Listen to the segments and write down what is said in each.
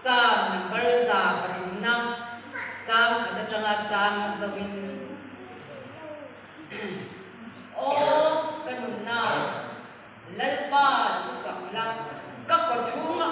sa number za pathumna chang khata tanga chang zawin o kanunna lalpa chupakla ka ko chunga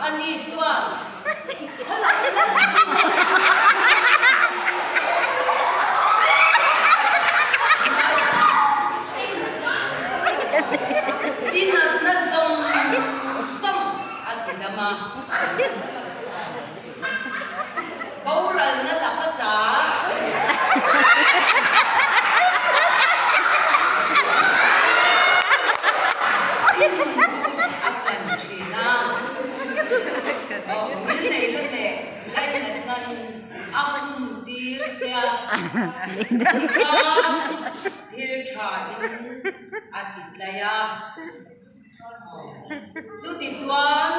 ani chuan ina na zong som atidama baural na lakata Chu ti chuan